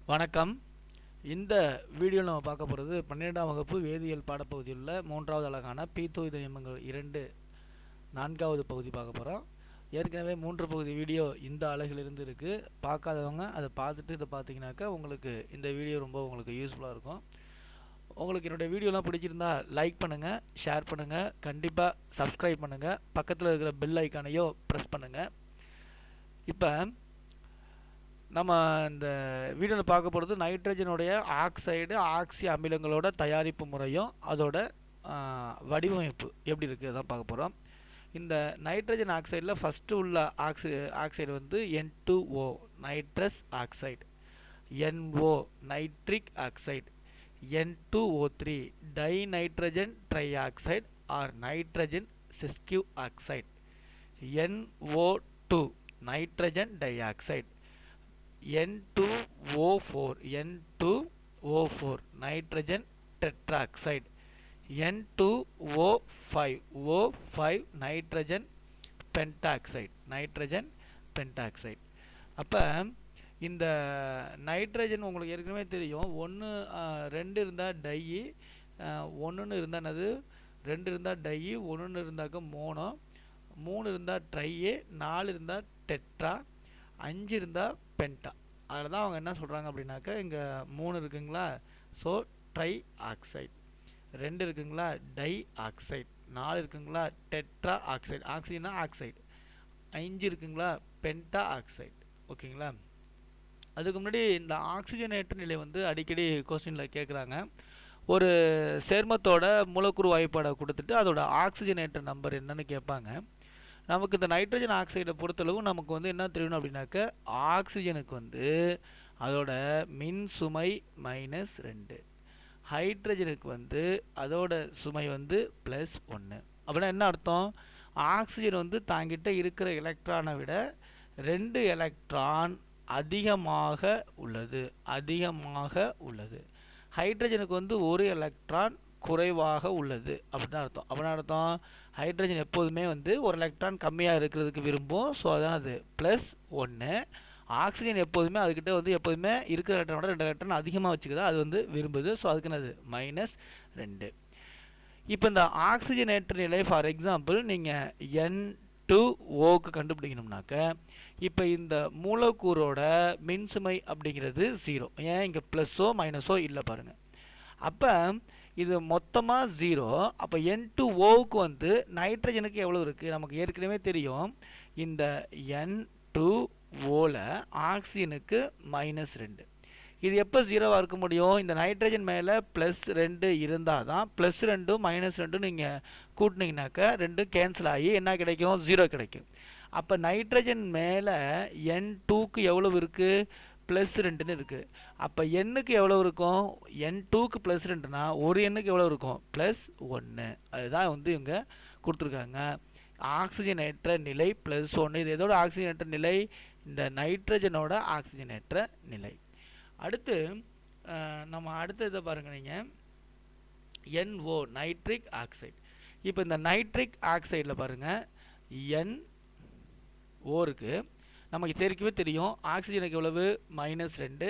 வணக்கம். இந்த வீடியோவில் நம்ம பார்க்க போகிறது 12ஆம் வகுப்பு வேதியியல் பாடப்பகுதியில் உள்ள 3வது அலகான பீத்தொய்த நியமங்கள் 2 4வது பகுதி பார்க்க போகிறோம். ஏற்கனவே 3 பகுதி வீடியோ இந்த அலகிலிருந்து இருக்குது. பார்க்காதவங்க அதை பார்த்துட்டு இதை பார்த்தீங்கன்னாக்கா உங்களுக்கு இந்த வீடியோ ரொம்ப உங்களுக்கு யூஸ்ஃபுல்லாக இருக்கும். உங்களுக்கு என்னுடைய வீடியோலாம் பிடிச்சிருந்தா லைக் பண்ணுங்கள், ஷேர் பண்ணுங்கள், கண்டிப்பாக சப்ஸ்கிரைப் பண்ணுங்கள், பக்கத்தில் இருக்கிற பெல் ஐக்கானையோ ப்ரெஸ் பண்ணுங்கள். இப்போ நம்ம இந்த வீடியோவில் பார்க்க போகிறது நைட்ரஜனுடைய ஆக்சைடு ஆக்சி அமிலங்களோட தயாரிப்பு முறையும் அதோட வடிவமைப்பு எப்படி இருக்குது தான் பார்க்க போகிறோம். இந்த நைட்ரஜன் ஆக்சைடில் ஃபஸ்ட்டு உள்ள ஆக்சைடு வந்து N2O nitrous oxide, NO nitric oxide, N2O3 dinitrogen trioxide or nitrogen sesquioxide, NO2 nitrogen dioxide, N2O4 nitrogen tetroxide, N2O5 nitrogen pentaxide. அப்போ இந்த நைட்ரஜன் உங்களுக்கு ஏற்கனவே தெரியும். 2 இருந்தால் டையி, 1 இருந்தால் என்னது, 2 இருந்தால் டையி, 1 இருந்தாக்க மோனோ, 3 இருந்தால் ட்ரையே, 4 இருந்தால் டெட்ரா, 5 இருந்தால் பென்டா. அதில் தான் அவங்க என்ன சொல்கிறாங்க அப்படின்னாக்கா, இங்கே 3 இருக்குங்களா, ஸோ ட்ரை ஆக்சைடு, 2 இருக்குங்களா டை ஆக்சைடு, 4 இருக்குங்களா டெட்ரா ஆக்சைடு, ஆக்சிஜனா ஆக்சைடு, 5 இருக்குங்களா பென்டா ஆக்சைடு. ஓகேங்களா. அதுக்கு முன்னாடி இந்த ஆக்சிஜனேற்ற நிலை வந்து அடிக்கடி கொஸ்டினில் கேட்குறாங்க. ஒரு சேர்மத்தோட மூலக்கூறு வாய்ப்பாடை கொடுத்துட்டு அதோட ஆக்சிஜனேற்ற நம்பர் என்னன்னு கேட்பாங்க. நமக்கு இந்த நைட்ரஜன் ஆக்சைடை பொறுத்தளவு நமக்கு வந்து என்ன தெரியணும் அப்படின்னாக்க, ஆக்சிஜனுக்கு வந்து அதோட மின் சுமை -2, ஹைட்ரஜனுக்கு வந்து அதோட சுமை வந்து +1. அப்படின்னா என்ன அர்த்தம், ஆக்சிஜன் வந்து தாங்கிட்ட இருக்கிற எலக்ட்ரானை விட 2 எலக்ட்ரான் அதிகமாக உள்ளது. ஹைட்ரஜனுக்கு வந்து 1 எலக்ட்ரான் குறைவாக உள்ளது அப்படின்னு அர்த்தம். அப்படின்னா அர்த்தம், ஹைட்ரஜன் எப்போதுமே வந்து 1 எலக்ட்ரான் கம்மியாக இருக்கிறதுக்கு விரும்பும். ஸோ அதான் அது +1. ஆக்சிஜன் எப்போதுமே அதுக்கிட்ட வந்து எப்போதுமே இருக்கிற எலக்ட்ரானோட 2 எலக்ட்ரான் அதிகமாக வச்சுக்குதா அது வந்து விரும்புது. ஸோ அதுக்கு என்னது -2. இப்போ இந்த ஆக்சிஜனேற்ற நிலை ஃபார் எக்ஸாம்பிள் நீங்கள் N2Oக்கு கண்டுபிடிக்கணும்னாக்க, இப்போ இந்த மூலக்கூறோட மின்சுமை அப்படிங்கிறது 0. ஏன் இங்கே ப்ளஸ்ஸோ மைனஸோ இல்லை பாருங்கள். அப்போ இது மொத்தமாக 0. அப்போ N2Oவுக்கு வந்து நைட்ரஜனுக்கு எவ்வளோ இருக்குது நமக்கு ஏற்கனவே தெரியும். இந்த N2Oவில் ஆக்சிஜனுக்கு -2. இது எப்போ 0வாக இருக்க முடியும், இந்த நைட்ரஜன் மேலே +2 இருந்தால் தான். +2 -2 நீங்கள் கூட்டினீங்கனாக்கா 2 கேன்சல் ஆகி என்ன கிடைக்கும், 0 கிடைக்கும். அப்போ நைட்ரஜன் மேலே N2க்கு எவ்வளவு இருக்குது, +2ன்னு இருக்குது. அப்போ எண்ணுக்கு எவ்வளோ இருக்கும், N2க்கு +2னா ஒரு எண்ணுக்கு எவ்வளோ இருக்கும், +1. அதுதான் வந்து இவங்க கொடுத்துருக்காங்க. ஆக்சிஜனேற்ற நிலை +1. இது எதோட ஆக்சிஜனேற்ற நிலை, இந்த நைட்ரஜனோட ஆக்சிஜனேற்ற நிலை. அடுத்து நம்ம அடுத்த இதை பாருங்கள் நீங்கள், NO நைட்ரிக் ஆக்சைடு. இப்போ இந்த நைட்ரிக் ஆக்சைடில் பாருங்கள், NO இருக்குது. நமக்கு ஏற்கனவே தெரியும் ஆக்சிஜனுக்கு எவ்வளவு -2.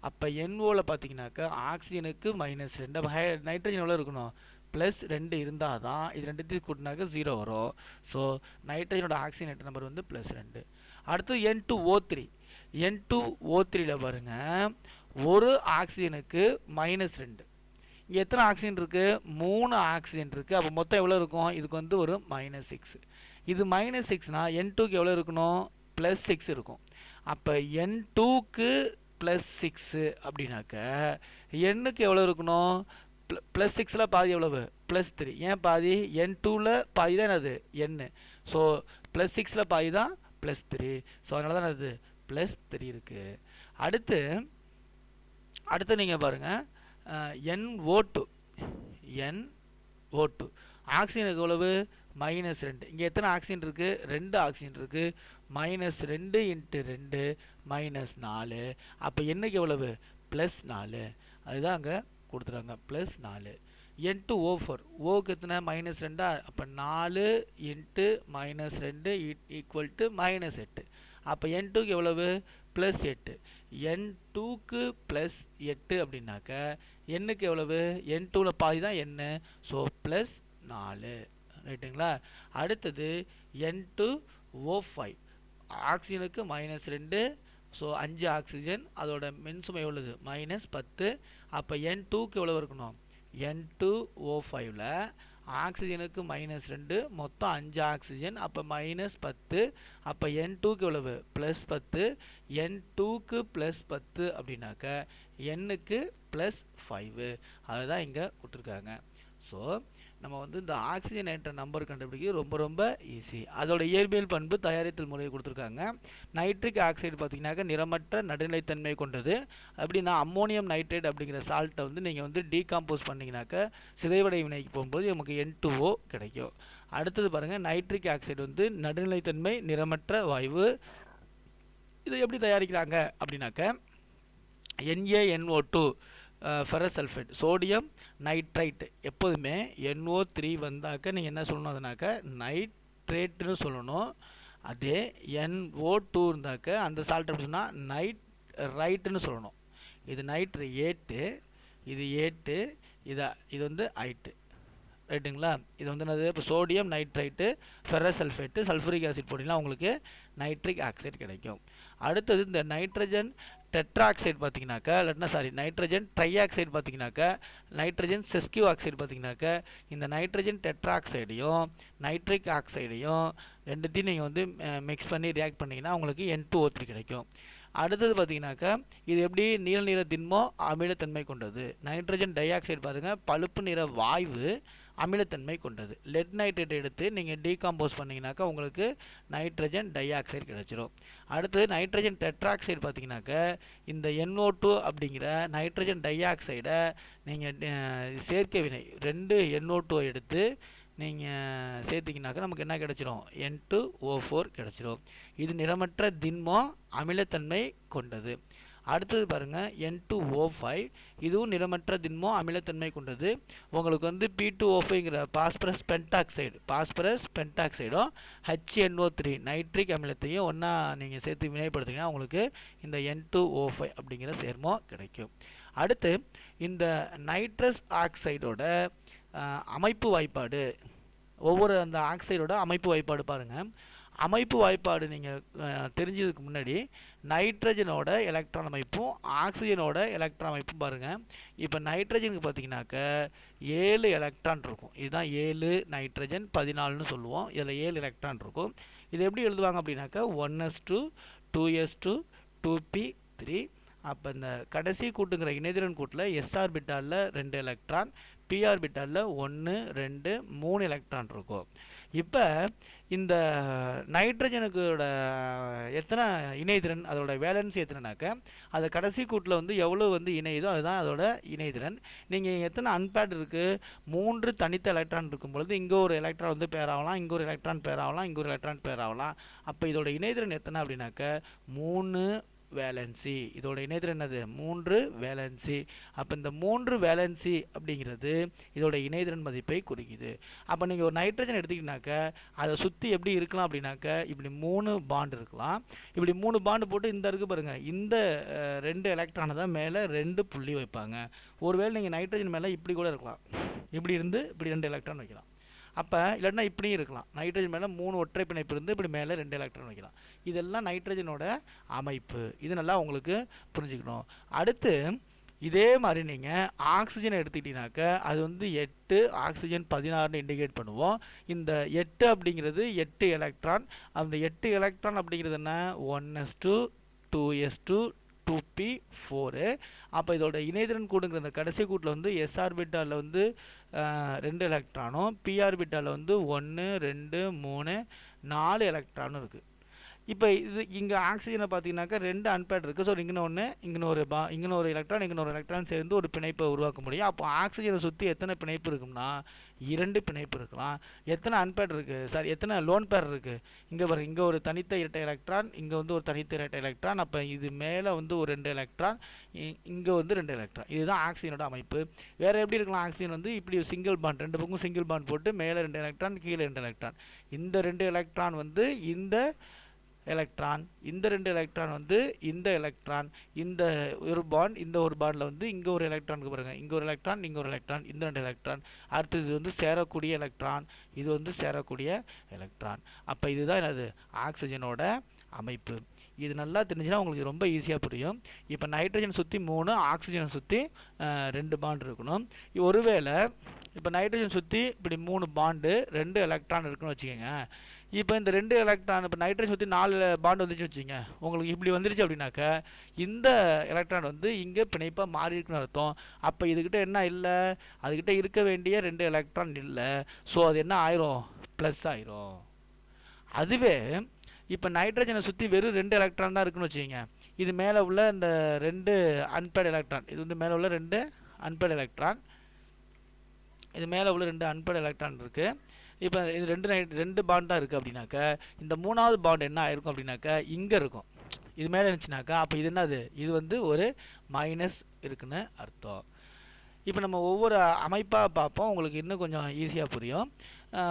அப்போ NOவில் பார்த்தீங்கன்னாக்கா ஆக்சிஜனுக்கு -2. அப்போ நைட்ரஜன் எவ்வளோ இருக்கணும், +2 இருந்தால் தான் இது ரெண்டுத்தையும் கூட்டினாக்க 0 வரும். ஸோ நைட்ரஜனோட ஆக்சிஜனேற்ற நம்பர் வந்து +2. அடுத்து N2O3யில் பாருங்கள், ஒரு ஆக்சிஜனுக்கு -2. இங்கே எத்தனை ஆக்சிஜன் இருக்குது, 3 ஆக்சிஜன் இருக்குது. அப்போ மொத்தம் எவ்வளோ இருக்கும், இதுக்கு வந்து ஒரு -6. இது -6னா N2க்கு எவ்வளோ இருக்கணும், +6 இருக்கும். அப்போ N2க்கு +6 அப்படின்னாக்க Nக்கு எவ்வளோ இருக்கணும், +6ல் பாதி எவ்வளவு, +3. ஏன் பாதி, N2வில் பாதி தான் என்னது N. ஸோ +6ல் பாதி தான் +3. ஸோ அதனால தான் அது +3 இருக்குது. அடுத்து நீங்கள் பாருங்கள், NO2 ஆக்சிஜனுக்கு எவ்வளவு, -2. இங்கே எத்தனை ஆக்சிஜன் இருக்குது, 2 ஆக்சிஜன் இருக்குது. -2 × 2 -4. அப்போ என்னைக்கு எவ்வளவு, +4. அதுதான் அங்கே கொடுத்துருக்காங்க, +4. N2O4 ஓக்கு எத்தனை, -2. அப்போ 4 × -2 = -8. அப்போ N2க்கு எவ்வளவு, ப்ளஸ் 8. N2க்கு ப்ளஸ் 8 அப்படின்னாக்க எண்ணுக்கு எவ்வளவு? N2வில் பாதி தான் எண்ணு. So plus 4. ரைட்டுங்களா? அடுத்தது N2O5 ஆக்சிஜனுக்கு -2. ஸோ 5 ஆக்சிஜன், அதோட மின்சுமை எவ்வளவு? -10. அப்போ N2க்கு எவ்வளவு இருக்கணும்? N2O5ல் ஆக்சிஜனுக்கு -2, மொத்தம் 5 ஆக்சிஜன், அப்போ -10. அப்போ N2க்கு எவ்வளவு? +10. N2க்கு +10 அப்படின்னாக்க Nக்கு +5. அதுதான் இங்கே கொடுத்துருக்காங்க. ஸோ நம்ம வந்து இந்த ஆக்சிஜன் என்ற நம்பர் கண்டுபிடிக்கிறது ரொம்ப ரொம்ப ஈஸி. அதோட இயற்பியல் பண்பு தயாரித்தல் முறையை கொடுத்துருக்காங்க. நைட்ரிக் ஆக்சைடு பார்த்தீங்கன்னாக்க நிறமற்ற நடுநிலைத்தன்மை கொண்டது. அப்படின்னா அம்மோனியம் நைட்ரேட் அப்படிங்கிற சால்ட்டை வந்து நீங்கள் வந்து டீகாம்போஸ் பண்ணிங்கனாக்க சிதைவடை வினைக்கு போகும்போது நமக்கு N2O கிடைக்கும். அடுத்தது பாருங்கள், நைட்ரிக் ஆக்சைடு வந்து நடுநிலைத்தன்மை நிறமற்ற வாயு. இதை எப்படி தயாரிக்கிறாங்க அப்படின்னாக்க NaNO2 ferrous sulphate, sodium nitrite. எப்போதுமே NO3 வந்தாக்க நீங்கள் என்ன சொல்லணும்? அதனாக்க நைட்ரேட்னு சொல்லணும். அதே NO2 இருந்தாக்க அந்த சால்ட் எப்படி சொன்னால் நைட்ரைட்டுன்னு சொல்லணும். இது நைட்ரேட்டு, இது ஏட்டு, இது வந்து ஐட்டு. ரைட்டுங்களா? இது வந்து என்னது? இப்போ sodium nitrite, ferrous sulphate, sulphuric acid போட்டிங்கன்னா உங்களுக்கு நைட்ரிக் ஆக்சைடு கிடைக்கும். அடுத்தது இந்த நைட்ரஜன் டெட்ராக்சைடு பார்த்தீங்கன்னாக்கா, இல்லைன்னா நைட்ரஜன் ட்ரைஆக்சைடு பார்த்தீங்கன்னாக்கா, நைட்ரஜன் செஸ்கியூ ஆக்சைடு பார்த்தீங்கன்னாக்கா, இந்த நைட்ரஜன் டெட்ராக்சைடையும் நைட்ரிக் ஆக்சைடையும் ரெண்டுத்தையும் நீங்கள் வந்து மிக்ஸ் பண்ணி ரியாக்ட் பண்ணிங்கன்னா உங்களுக்கு N2O3 கிடைக்கும். அடுத்தது பார்த்தீங்கன்னாக்கா, இது எப்படி? நீல நிற திண்மம், அமிலத்தன்மை கொண்டது. நைட்ரஜன் டை ஆக்சைடு பாருங்கள், பழுப்பு நிற வாயு, அமிலத்தன்மை கொண்டது. லெட் நைட்ரேட் எடுத்து நீங்கள் டீகாம்போஸ் பண்ணிங்கனாக்கா உங்களுக்கு நைட்ரஜன் டை ஆக்சைடு கிடைச்சிரும். அடுத்து நைட்ரஜன் டெட்ராக்சைடு பார்த்தீங்கன்னாக்கா, இந்த NO2 அப்படிங்கிற நைட்ரஜன் டை ஆக்சைடை நீங்கள் சேர்க்கை வினை 2 NO2 எடுத்து நீங்கள் சேர்த்திங்கனாக்கா நமக்கு என்ன கிடைச்சிரும்? N2O4 கிடைச்சிரும். இது நிறமற்ற திண்மம், அமிலத்தன்மை கொண்டது. அடுத்தது பாருங்கள், N2O5, இதுவும் நிறமற்ற திண்மம், அமிலத்தன்மை கொண்டது. உங்களுக்கு வந்து P2O5ங்கிற பாஸ்பரஸ் பென்டாக்சைடும் HNO3 நைட்ரிக் அமிலத்தையும் ஒன்றா நீங்கள் சேர்த்து வினைப்படுத்திங்கன்னா உங்களுக்கு இந்த N2O5 அப்படிங்கிற சேர்மம் கிடைக்கும். அடுத்து இந்த நைட்ரஸ் ஆக்சைடோட அமைப்பு வாய்ப்பாடு, ஒவ்வொரு அந்த ஆக்சைடோட அமைப்பு வாய்ப்பாடு பாருங்கள். அமைப்பு வாய்ப்பாடு நீங்கள் தெரிஞ்சதுக்கு முன்னாடி நைட்ரஜனோட எலக்ட்ரான் அமைப்பும் ஆக்சிஜனோட எலக்ட்ரான் அமைப்பும் பாருங்கள். இப்போ நைட்ரஜனுக்கு பார்த்தீங்கன்னாக்க 7 எலக்ட்ரான் இருக்கும். இதுதான் 7 நைட்ரஜன் 14ன்னு சொல்லுவோம். இதில் 7 எலக்ட்ரான் இருக்கும். இது எப்படி எழுதுவாங்க அப்படின்னாக்கா 1s2 2s2 2p3. அப்போ இந்த கடைசி கூட்டுங்கிற இணைதிறன் கூட்டில் s ஆர்பிட்டாலில் 2 எலக்ட்ரான், p ஆர்பிட்டாலில் 1 2 3 எலக்ட்ரான் இருக்கும். இப்போ இந்த நைட்ரஜனுக்கோட எத்தனை இணைதிறன், அதோட வேலன்சி எத்தனைனாக்க அது கடைசி கூட்டில் வந்து எவ்வளோ வந்து இணையுதோ அதுதான் அதோட இணைதிறன். நீங்கள் எத்தனை அன்பேட் இருக்குது? 3 தனித்த எலக்ட்ரான் இருக்கும் பொழுது இங்கே ஒரு எலக்ட்ரான் வந்து பேர் ஆகலாம், இங்கே ஒரு எலக்ட்ரான் பேர் ஆகலாம், இங்கே ஒரு எலக்ட்ரான் பேர் ஆகலாம். அப்போ இதோட இணைதிறன் எத்தனை அப்படின்னாக்க 3 வேலன்சி. இதோட இணைதிறன் என்னது? 3 வேலன்சி. அப்போ இந்த 3 வேலன்சி அப்படிங்கிறது இதோட இணைதிறன் மதிப்பை குறிக்குது. அப்போ நீங்கள் ஒரு நைட்ரஜன் எடுத்துக்கிட்டீங்கனாக்க அதை சுற்றி எப்படி இருக்கலாம் அப்படின்னாக்க இப்படி 3 பாண்டு இருக்கலாம். இப்படி 3 பாண்டு போட்டு இந்த இருக்கு பாருங்கள், இந்த 2 எலக்ட்ரானை தான் மேலே 2 புள்ளி வைப்பாங்க. ஒருவேளை நீங்கள் நைட்ரஜன் மேலே இப்படி கூட இருக்கலாம், இப்படி இருந்து இப்படி 2 எலக்ட்ரான் வைக்கலாம். அப்போ இல்லைன்னா இப்படியும் இருக்கலாம், நைட்ரஜன் மேலே 3 ஒற்றை பிணைப்பு இருந்து இப்படி மேலே 2 எலக்ட்ரான் வைக்கலாம். இதெல்லாம் நைட்ரஜனோட அமைப்பு. இது நல்லா உங்களுக்கு புரிஞ்சுக்கணும். அடுத்து இதே மாதிரி நீங்கள் ஆக்சிஜனை எடுத்துக்கிட்டீங்கன்னாக்க அது வந்து 8 ஆக்சிஜன் 16ன்னு இண்டிகேட் பண்ணுவோம். இந்த 8 அப்படிங்கிறது 8 எலக்ட்ரான். அந்த 8 எலக்ட்ரான் அப்படிங்கிறது என்ன? 1s2 2s2 2p4. அப்போ இதோட இணைதிறன் கூடுங்கிற அந்த கடைசி கூட்டில் வந்து s ஆர்பிட்டாலில் வந்து 2 எலக்ட்ரானும், p ஆர்பிட்டாலில் வந்து 1 2 3 4 எலக்ட்ரானும் இருக்குது. இப்போ இது இங்கே ஆக்சிஜனை பார்த்தீங்கன்னாக்கா 2 அன்பேட் இருக்குது. ஸோ இங்கே ஒன்று, இங்கே ஒரு எலக்ட்ரான், இங்கே ஒரு எலக்ட்ரான் சேர்ந்து ஒரு பிணைப்பை உருவாக்க முடியும். அப்போ ஆக்சிஜனை சுற்றி எத்தனை பிணைப்பு இருக்கும்னா 2 பிணைப்பு இருக்கலாம். எத்தனை அன்பேட் இருக்குது? சார் எத்தனை லோன் பேர் இருக்குது? இங்கே பாருங்கள், இங்கே ஒரு தனித்த இரட்டை எலக்ட்ரான், இங்கே வந்து ஒரு தனித்த இரட்டை எலக்ட்ரான். அப்போ இது மேலே வந்து ஒரு 2 எலக்ட்ரான், இங்கே வந்து 2 எலக்ட்ரான். இதுதான் ஆக்சிஜனோட அமைப்பு. வேறு எப்படி இருக்கலாம்? ஆக்சிஜன் வந்து இப்படி சிங்கிள் பாண்ட், 2 பக்கம் சிங்கிள் பாண்ட் போட்டு மேலே 2 எலக்ட்ரான், கீழே 2 எலக்ட்ரான். இந்த 2 எலக்ட்ரான் வந்து இந்த எலக்ட்ரான், இந்த 2 எலக்ட்ரான் வந்து இந்த எலக்ட்ரான், இந்த ஒரு பாண்ட், இந்த ஒரு பாண்டில் வந்து இங்கே ஒரு எலக்ட்ரானுக்கு பாருங்க, இங்கே ஒரு எலக்ட்ரான், இங்கே ஒரு எலக்ட்ரான், இந்த 2 எலக்ட்ரான், அடுத்தது இது வந்து சேரக்கூடிய எலக்ட்ரான், இது வந்து சேரக்கூடிய எலக்ட்ரான். அப்போ இதுதான் என்னது ஆக்சிஜனோட அமைப்பு. இது நல்லா தெரிஞ்சுன்னா உங்களுக்கு ரொம்ப ஈஸியாக புரியும். இப்போ நைட்ரஜன் சுற்றி 3, ஆக்சிஜனை சுற்றி 2 பாண்ட் இருக்கணும். ஒருவேளை இப்போ நைட்ரஜன் சுற்றி இப்படி 3 பாண்டு 2 எலக்ட்ரான் இருக்குன்னு வச்சுக்கோங்க. இப்போ இந்த 2 எலக்ட்ரான், இப்போ நைட்ரஜன் சுற்றி 4 பாண்டு வந்துச்சு வச்சுங்க, உங்களுக்கு இப்படி வந்துருச்சு அப்படின்னாக்க இந்த எலக்ட்ரான் வந்து இங்கே பிணைப்பாக மாறி இருக்குன்னு அர்த்தம். அப்போ இதுக்கிட்ட என்ன இல்லை, அதுக்கிட்ட இருக்க வேண்டிய 2 எலக்ட்ரான் இல்லை. ஸோ அது என்ன ஆயிரும், ப்ளஸ் ஆயிரும். அதுவே இப்போ நைட்ரஜனை சுற்றி வெறும் 2 எலக்ட்ரான் தான் இருக்குன்னு வச்சுக்கோங்க. இது மேலே உள்ள இந்த 2 அன்பேட் எலக்ட்ரான், இது வந்து மேலே உள்ள 2 அன்பேட் எலக்ட்ரான், இது மேலே உள்ள 2 அன்பேட் எலக்ட்ரான் இருக்குது. இப்போ இது 2 பாண்ட் தான் இருக்குது அப்படின்னாக்க இந்த 3வது பாண்ட் என்ன ஆயிருக்கும் அப்படின்னாக்க இங்கே இருக்கும். இது மேலே இருந்துச்சுனாக்கா அப்போ இது என்னது, இது வந்து ஒரு மைனஸ் இருக்குன்னு அர்த்தம். இப்போ நம்ம ஒவ்வொரு அமைப்பாக பார்ப்போம், உங்களுக்கு இன்னும் கொஞ்சம் ஈஸியாக புரியும்.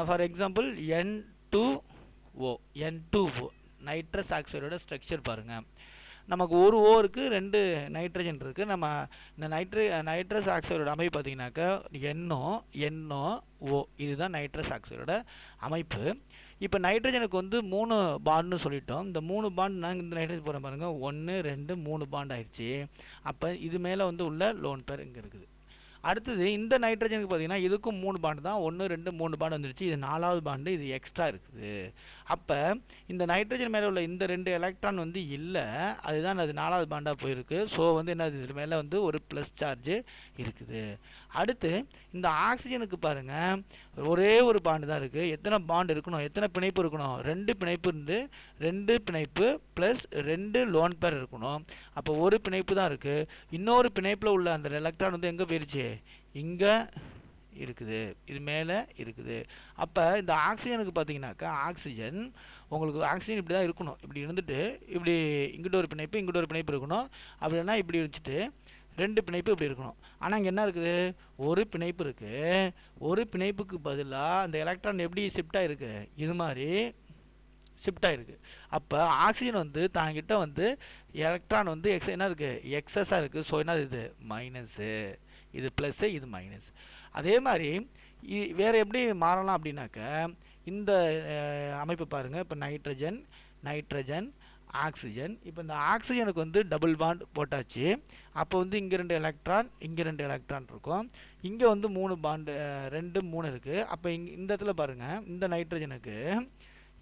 For example N2O, N2O nitrous ஆக்சைடோட ஸ்ட்ரக்சர் பாருங்கள். நமக்கு ஒரு ஓருக்கு 2 நைட்ரஜன் இருக்குது. நம்ம இந்த நைட்ரஸ் ஆக்சைடோட அமைப்பு பார்த்தீங்கன்னாக்கா NO இதுதான் நைட்ரஸ் ஆக்சைடோட அமைப்பு. இப்போ நைட்ரஜனுக்கு வந்து 3 பாண்டுன்னு சொல்லிட்டோம். இந்த 3 பாண்ட் நாங்கள் இந்த நைட்ரஜன் போகிறோம் பாருங்கள், 1 2 3 பாண்ட் ஆயிடுச்சு. அப்போ இது மேலே வந்து உள்ள லோன் பேர் இங்கே இருக்குது. அடுத்தது இந்த நைட்ரஜனுக்கு பார்த்தீங்கன்னா இதுக்கும் 3 பாண்டு தான், 1 2 3 பாண்டு வந்துருச்சு. இது 4வது பாண்டு, இது எக்ஸ்ட்ரா இருக்குது. அப்போ இந்த நைட்ரஜன் மேலே உள்ள இந்த 2 எலக்ட்ரான் வந்து இல்லை, அதுதான் அது 4வது பாண்டாக போயிருக்கு. ஸோ வந்து என்ன, இது மேலே வந்து ஒரு ப்ளஸ் சார்ஜ் இருக்குது. அடுத்து இந்த ஆக்சிஜனுக்கு பாருங்கள் ஒரே ஒரு பாண்டு தான் இருக்குது. எத்தனை பாண்டு இருக்கணும், எத்தனை பிணைப்பு இருக்கணும், 2 பிணைப்பு இருந்து 2 பிணைப்பு ப்ளஸ் 2 லோன் பேர் இருக்கணும். அப்போ ஒரு பிணைப்பு தான் இருக்குது. இன்னொரு பிணைப்பில் உள்ள அந்த எலக்ட்ரான் வந்து எங்கே போயிடுச்சு, இங்கே இருக்குது, இது மேலே இருக்குது. அப்போ இந்த ஆக்சிஜனுக்கு பார்த்தீங்கன்னாக்கா ஆக்சிஜன் இப்படி தான் இருக்கணும். இப்படி இருந்துட்டு இப்படி இங்கிட்ட ஒரு பிணைப்பு இங்கிட்ட ஒரு பிணைப்பு இருக்கணும். அப்படின்னா இப்படி வச்சுட்டு 2 பிணைப்பு இப்படி இருக்கணும். ஆனால் இங்கே என்ன இருக்குது, ஒரு பிணைப்பு இருக்குது. ஒரு பிணைப்புக்கு பதிலாக அந்த எலக்ட்ரான் எப்படி ஷிஃப்ட் ஆகிருக்கு, இது மாதிரி ஷிஃப்ட் ஆகிருக்கு. அப்போ ஆக்சிஜன் வந்து தாங்கிட்ட வந்து எலக்ட்ரான் வந்து என்ன இருக்குது, எக்ஸஸாக இருக்குது. ஸோ என்ன இது மைனஸு, இது ப்ளஸ்ஸு, இது மைனஸ். அதே மாதிரி வேறு எப்படி மாறலாம் அப்படின்னாக்க இந்த அமைப்பு பாருங்கள். இப்போ நைட்ரஜன் ஆக்சிஜன், இப்போ இந்த ஆக்சிஜனுக்கு வந்து டபுள் பாண்ட் போட்டாச்சு. அப்போ வந்து இங்கே 2 எலக்ட்ரான், இங்கே 2 எலக்ட்ரான் இருக்கும். இங்கே வந்து 3 பாண்டு 2 3 இருக்குது. அப்போ இந்த இடத்துல பாருங்கள், இந்த நைட்ரஜனுக்கு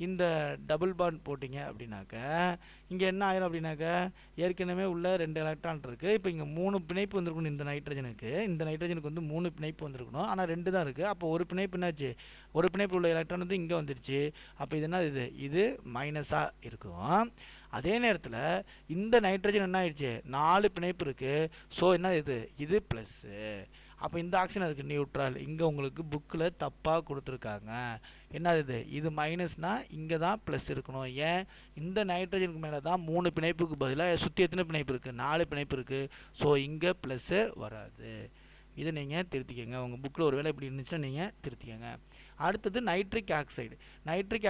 இந்த டபுள் பாண்ட் போட்டிங்க அப்படின்னாக்க இங்கே என்ன ஆயிரும் அப்படின்னாக்க ஏற்கனவே உள்ள 2 எலக்ட்ரான் இருக்குது. இப்போ இங்கே 3 பிணைப்பு வந்திருக்கணும். இந்த நைட்ரஜனுக்கு வந்து 3 பிணைப்பு வந்திருக்கணும். ஆனால் 2 தான் இருக்குது. அப்போ ஒரு பிணைப்பு என்னாச்சு, ஒரு பிணைப்பு உள்ள எலக்ட்ரான் வந்து இங்கே வந்துருச்சு. அப்போ இது என்ன, இது மைனஸாக இருக்கும். அதே நேரத்தில் இந்த நைட்ரஜன் என்ன ஆயிடுச்சு, 4 பிணைப்பு இருக்குது. ஸோ என்ன இது ப்ளஸ்ஸு. அப்போ இந்த ஆக்சிஜன் அதுக்கு நியூட்ரல். இங்கே உங்களுக்கு புக்கில் தப்பாக கொடுத்துருக்காங்க. என்ன இது மைனஸ்னால் இங்கே தான் ப்ளஸ் இருக்கணும். ஏன், இந்த நைட்ரஜனுக்கு மேலே தான் 3 பிணைப்புக்கு பதிலாக சுற்றி எத்தனை பிணைப்பு இருக்குது, 4 பிணைப்பு இருக்குது. ஸோ இங்கே ப்ளஸ்ஸு வராது. இதை நீங்கள் திருத்திக்கங்க. உங்கள் புக்கில் ஒரு வேளை இப்படி இருந்துச்சுன்னா நீங்கள் திருத்திக்கங்க. அடுத்தது நைட்ரிக்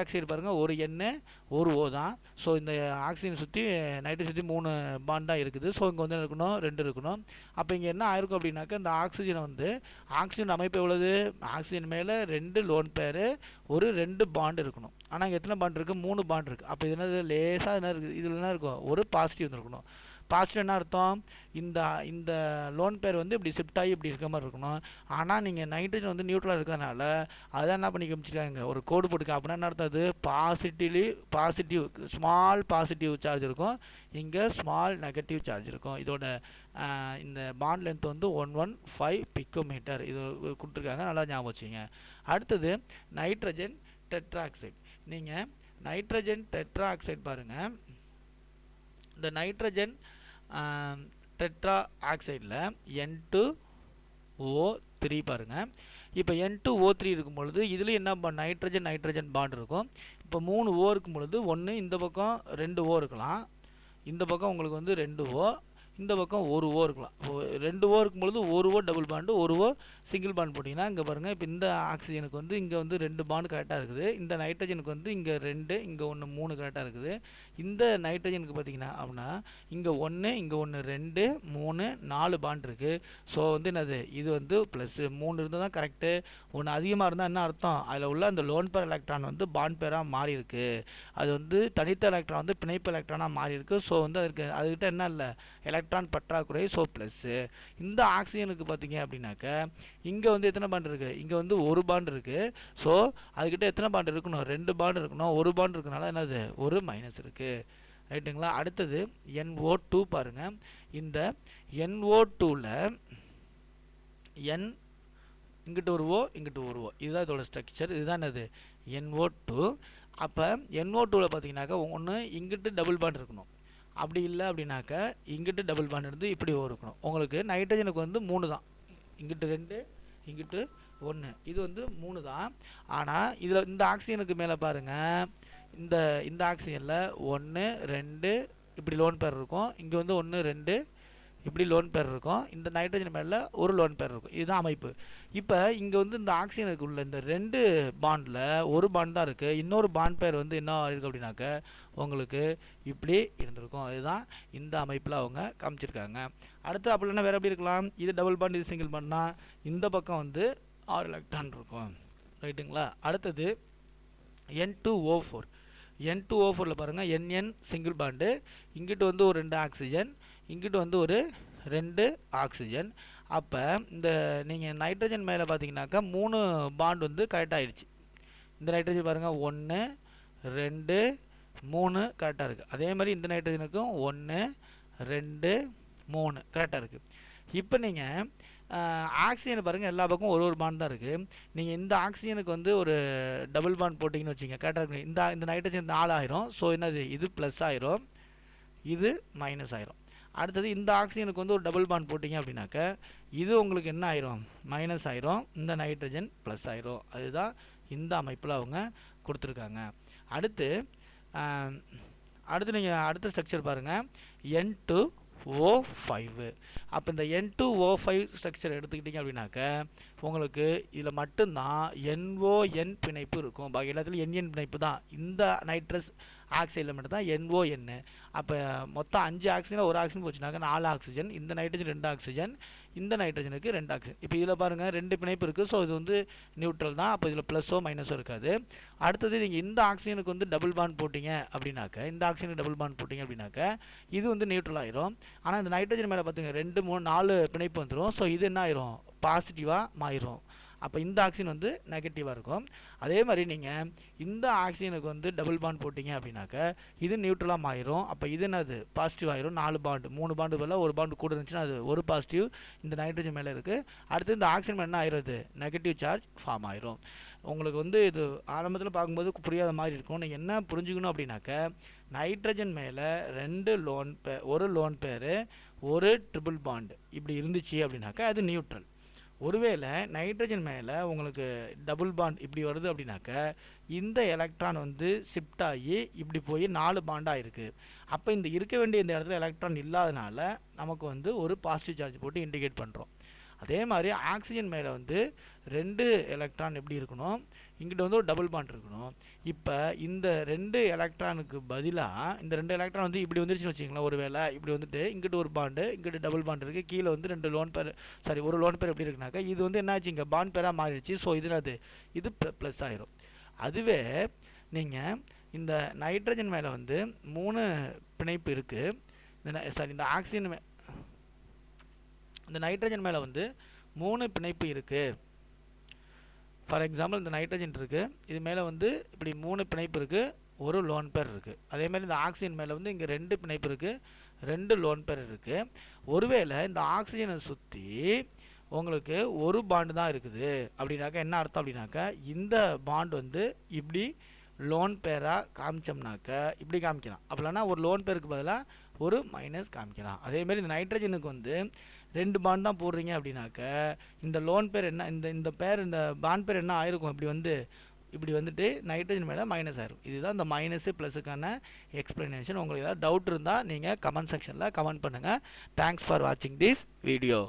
ஆக்சைடு பாருங்கள், ஒரு N ஒரு O தான். ஸோ இந்த ஆக்சிஜனை சுற்றி நைட்ரஜன் சுற்றி 3 பாண்ட் தான் இருக்குது. ஸோ இங்கே வந்து இருக்கணும் 2 இருக்கணும். அப்போ இங்கே என்ன ஆயிருக்கும் அப்படின்னாக்கா இந்த ஆக்சிஜன் அமைப்பு எவ்வளவு, ஆக்சிஜன் மேலே 2 லோன் பேர் ஒரு 2 பாண்ட் இருக்கணும். ஆனால் இங்கே எத்தனை பாண்ட் இருக்குது, 3 பாண்ட் இருக்குது. அப்போ இது என்னது லேசாக என்ன இருக்குது, இதில் என்ன இருக்கும், ஒரு பாசிட்டிவ் வந்துருக்கணும். பாசிட்டிவ் என்ன அர்த்தம், இந்த லோன் பேர் வந்து இப்படி ஷிஃப்ட் ஆகி இப்படி இருக்க மாதிரி இருக்கணும். ஆனால் நீங்கள் நைட்ரஜன் வந்து நியூட்ரலாக இருக்கிறதுனால அதான் என்ன பண்ணி காமிச்சிருக்காங்க, ஒரு கோடு போட்டுக்க. அப்படின்னா என்ன அர்த்தம், அது பாசிட்டிவ் ஸ்மால் பாசிட்டிவ் சார்ஜ் இருக்கும், இங்கே ஸ்மால் நெகட்டிவ் சார்ஜ் இருக்கும். இதோட இந்த பாண்ட் லென்த் வந்து 115 பிக்கோமீட்டர் இது கொடுத்துருக்காங்க, நல்லா ஞாபகம் வச்சுங்க. அடுத்தது நைட்ரஜன் டெட்ராக்சைடு. நீங்கள் நைட்ரஜன் டெட்ராக்சைடு பாருங்கள். இந்த நைட்ரஜன் டெட்ரா ஆக்சைடில் N2O3 பாருங்கள். இப்போ N2O3 இருக்கும் பொழுது இதில் என்ன நைட்ரஜன் பாண்ட் இருக்கும். இப்போ 3 O இருக்கும் பொழுது ஒன்று இந்த பக்கம் 2 O இருக்கலாம், இந்த பக்கம் உங்களுக்கு வந்து 2 O, இந்த பக்கம் ஒரு ஓ இருக்கலாம். ரெண்டு ஓ இருக்கும்பொழுது ஒரு ஓ டபுள் பாண்டு, ஒரு ஓ சிங்கிள் பாண்ட் போட்டிங்கன்னா இங்கே பாருங்கள், இப்போ இந்த ஆக்சிஜனுக்கு வந்து இங்கே வந்து 2 பாண்டு கரெக்டாக இருக்குது. இந்த நைட்ரஜனுக்கு வந்து இங்கே 2, இங்கே 1 3 கரெக்டாக இருக்குது. இந்த நைட்ரஜனுக்கு பார்த்தீங்கன்னா அப்படின்னா இங்கே 1, இங்கே 1 2 3 4 பாண்ட் இருக்குது. ஸோ வந்து என்னது, இது வந்து ப்ளஸ் 3 இருந்தால் தான் கரெக்டு. ஒன்று அதிகமாக இருந்தால் என்ன அர்த்தம், அதில் உள்ள அந்த லோன் பேர் எலக்ட்ரான் வந்து பாண்ட் பேராக மாறி இருக்கு. அது வந்து தனித்த எலக்ட்ரான் வந்து பிணைப்பு எலக்ட்ரானாக மாறி இருக்கு. ஸோ வந்து அதுக்கிட்ட என்ன இல்லை, எலக்ட்ரான் பற்றாக்குறை. So plus. இந்த ஆக்சிஜனுக்கு பார்த்தீங்க அப்படின்னாக்க இங்கே வந்து எத்தனை பாண்ட் இருக்குது, இங்கே வந்து ஒரு பாண்ட் இருக்குது. ஸோ அதுக்கிட்ட எத்தனை பாண்ட் இருக்கணும், 2 பாண்ட் இருக்கணும். ஒரு பாண்ட் இருக்கனால என்னது, ஒரு மைனஸ் இருக்குது. ரைட்டுங்களா. அடுத்தது NO2 பாருங்கள். இந்த NO2ல் N இங்கிட்டு ஒரு ஓ, இங்கிட்டு ஒரு ஓ, இதுதான் இதோட ஸ்ட்ரக்சர். இதுதான் என்னது, NO2. அப்போ NO2வில் பார்த்தீங்கன்னாக்கா ஒன்று இங்கிட்டு டபுள் பாண்ட் இருக்கணும். அப்படி இல்லை அப்படின்னாக்கா இங்கிட்டு டபுள் பாண்ட் இருந்து இப்படி ஓ இருக்கணும். உங்களுக்கு நைட்ரஜனுக்கு வந்து 3 தான், இங்கிட்டு 2 இங்கிட்டு 1, இது வந்து 3 தான். ஆனால் இதில் இந்த ஆக்சிஜனுக்கு மேலே பாருங்கள், இந்த ஆக்சிஜனில் 1 2 இப்படி லோன் பேர் இருக்கும். இங்கே வந்து 1 2 இப்படி லோன் பேர் இருக்கும். இந்த நைட்ரஜன் மேலே ஒரு லோன் பேர் இருக்கும். இதுதான் அமைப்பு. இப்போ இங்கே வந்து இந்த ஆக்சிஜனுக்கு உள்ள இந்த 2 பாண்டில் ஒரு பாண்ட் தான் இருக்குது. இன்னொரு பாண்ட் பேர் வந்து என்ன இருக்குது அப்படின்னாக்க உங்களுக்கு இப்படி இருந்திருக்கும். இதுதான் இந்த அமைப்பில் அவங்க காமிச்சிருக்காங்க. அடுத்து அப்படி இல்லைன்னா வேறு எப்படி இருக்கலாம், இது டபுள் பாண்ட், இது சிங்கிள் பாண்ட்னா இந்த பக்கம் வந்து 6 எலக்ட்ரான் இருக்கும். ரைட்டுங்களா. அடுத்தது N2O4. N2O4ல் பாருங்கள், NN சிங்கிள் பாண்டு, இங்கிட்டு வந்து ஒரு 2 ஆக்சிஜன், இங்கிட்டு வந்து ஒரு 2 ஆக்சிஜன். அப்போ இந்த நீங்கள் நைட்ரஜன் மேலே பார்த்தீங்கன்னாக்கா 3 பாண்ட் வந்து கரெக்டாக ஆயிடுச்சு. இந்த நைட்ரஜன் பாருங்கள் 1 2 3 கரெக்டாக இருக்குது. அதே மாதிரி இந்த நைட்ரஜனுக்கும் 1 2 3 கரெக்டாக இருக்குது. இப்போ நீங்கள் ஆக்சிஜனை பாருங்கள், எல்லா பக்கம் ஒரு பாண்ட் தான் இருக்குது. நீங்கள் இந்த ஆக்சிஜனுக்கு வந்து ஒரு டபுள் பாண்ட் போட்டிங்கன்னு வச்சுங்க, கரெக்டாக இருக்கு. இந்த நைட்ரஜன் 4 ஆயிரும். ஸோ என்னது, இது ப்ளஸ் ஆயிரும், இது மைனஸ் ஆயிரும். அடுத்தது இந்த ஆக்சிஜனுக்கு வந்து ஒரு டபுள் பாண்ட் போட்டிங்க அப்படின்னாக்க இது உங்களுக்கு என்ன ஆயிரும், மைனஸ் ஆயிரும். இந்த நைட்ரஜன் ப்ளஸ் ஆயிரும். அதுதான் இந்த அமைப்பில் அவங்க கொடுத்துருக்காங்க. அடுத்து நீங்கள் அடுத்த ஸ்ட்ரக்சர் பாருங்கள், N2O5. அப்போ இந்த N2O5 ஸ்ட்ரக்சர் எடுத்துக்கிட்டிங்க அப்படின்னாக்க உங்களுக்கு இதில் மட்டும்தான் NON பிணைப்பு இருக்கும். பாக்கி எல்லாத்துலையும் NN பிணைப்பு தான். இந்த நைட்ரஸ் ஆக்சைடில் மட்டும்தான் NON. அப்போ மொத்தம் 5 ஆக்சிஜன், ஒரு ஆக்சிஜன் போச்சுனாக்க 4 ஆக்சிஜன். இந்த நைட்ரஜன் 2 ஆக்சிஜன், இந்த நைட்ரஜனுக்கு 2 ஆக்சிஜன். இப்போ இதில் பாருங்கள் 2 பிணைப்பு இருக்குது. ஸோ இது வந்து நியூட்ரல் தான். அப்போ இதில் ப்ளஸோ மைனஸோ இருக்காது. அடுத்தது நீங்கள் இந்த ஆக்சிஜனுக்கு வந்து டபுள் பாண்ட் போட்டிங்க அப்படின்னாக்க, இந்த ஆக்சிஜனுக்கு டபுள் பாண்ட் போட்டிங்க அப்படின்னாக்க இது வந்து நியூட்ரல் ஆயிரும். ஆனால் இந்த நைட்ரஜன் மேலே பார்த்துங்க 2 3 4 பிணைப்பு வந்துடும். ஸோ இது என்ன ஆயிரும், பாசிட்டிவாக மாறிடும். அப்போ இந்த ஆக்சிஜன் வந்து நெகட்டிவாக இருக்கும். அதே மாதிரி நீங்கள் இந்த ஆக்சிஜனுக்கு வந்து டபுள் பாண்ட் போட்டிங்க அப்படின்னாக்க இது நியூட்ரலாக மாறிடும். அப்போ இது என்னது, பாசிட்டிவ் ஆயிரும். 4 பாண்டு, 3 பாண்டு பதிலாக ஒரு பாண்டு கூட இருந்துச்சுன்னா அது ஒரு பாசிட்டிவ் இந்த நைட்ரஜன் மேலே இருக்குது. அடுத்து இந்த ஆக்சிஜன் மேலே என்ன ஆயிடுது, நெகட்டிவ் சார்ஜ் ஃபார்ம் ஆயிரும். உங்களுக்கு வந்து இது ஆரம்பத்தில் பார்க்கும்போது புரியாத மாதிரி இருக்கும். நீங்கள் என்ன புரிஞ்சுக்கணும் அப்படின்னாக்க, நைட்ரஜன் மேலே 2 லோன் பேர், ஒரு லோன் பேர், ஒரு ட்ரிபிள் பாண்டு இப்படி இருந்துச்சு அப்படின்னாக்கா அது நியூட்ரல். ஒருவேளை நைட்ரஜன் மேலே உங்களுக்கு டபுள் பாண்ட் இப்படி வருது அப்படின்னாக்க இந்த எலக்ட்ரான் வந்து ஷிஃப்ட் ஆகி இப்படி போய் 4 பாண்டாக இருக்குது. அப்போ இந்த இருக்க வேண்டிய இந்த இடத்துல எலக்ட்ரான் இல்லாதனால நமக்கு வந்து ஒரு பாசிட்டிவ் சார்ஜ் போட்டு இண்டிகேட் பண்ணுறோம். அதே மாதிரி ஆக்சிஜன் மேலே வந்து 2 எலக்ட்ரான் எப்படி இருக்கணும், இங்கிட்ட வந்து ஒரு டபுள் பாண்ட் இருக்கணும். இப்போ இந்த 2 எலக்ட்ரானுக்கு பதிலாக இந்த 2 எலக்ட்ரான் வந்து இப்படி வந்துருச்சுன்னு வச்சுங்களேன். ஒரு வேளை இப்படி வந்துட்டு இங்கிட்ட ஒரு பாண்டு, இங்கிட்ட டபுள் பாண்ட் இருக்குது, கீழே வந்து 2 லோன் பேர், ஒரு லோன் பேர் எப்படி இருக்குனாக்கா இது வந்து என்ன ஆச்சு, இங்கே பாண்ட் பேராக மாறிடுச்சு. ஸோ இது ப்ளஸ் ஆயிரும். அதுவே நீங்கள் இந்த நைட்ரஜன் மேலே வந்து 3 பிணைப்பு இருக்குது, இந்த ஆக்சிஜன் இந்த நைட்ரஜன் மேலே வந்து 3 பிணைப்பு இருக்குது. ஃபார் எக்ஸாம்பிள் இந்த நைட்ரஜன் இருக்குது, இது மேலே வந்து இப்படி 3 பிணைப்பு இருக்குது, ஒரு லோன் பேர் இருக்குது. அதேமாதிரி இந்த ஆக்சிஜன் மேலே வந்து இங்கே 2 பிணைப்பு இருக்குது, 2 லோன் பேர் இருக்குது. ஒருவேளை இந்த ஆக்சிஜனை சுற்றி உங்களுக்கு ஒரு பாண்டு தான் இருக்குது அப்படின்னாக்கா என்ன அர்த்தம் அப்படின்னாக்கா, இந்த பாண்ட் வந்து இப்படி லோன் பேராக காமிச்சோம்னாக்க இப்படி காமிக்கலாம். அப்படின்னா ஒரு லோன் பேருக்கு பதிலாக ஒரு மைனஸ் காமிக்கலாம். அதேமாதிரி இந்த நைட்ரஜனுக்கு வந்து 2 பாண்ட் தான் போடுறீங்க அப்படின்னாக்க இந்த லோன் பேர் என்ன, இந்த பேர், இந்த பாண்ட் பேர் என்ன ஆயிருக்கும், இப்படி வந்து இப்படி வந்துட்டு நைட்ரஜன் மேலே மைனஸ் ஆயிரும். இதுதான் இந்த மைனஸு ப்ளஸுக்கான எக்ஸ்ப்ளனேஷன். உங்களுக்கு ஏதாவது டவுட் இருந்தால் நீங்கள் கமெண்ட் செக்ஷனில் கமெண்ட் பண்ணுங்கள். தேங்க்ஸ் ஃபார் வாட்சிங் திஸ் வீடியோ.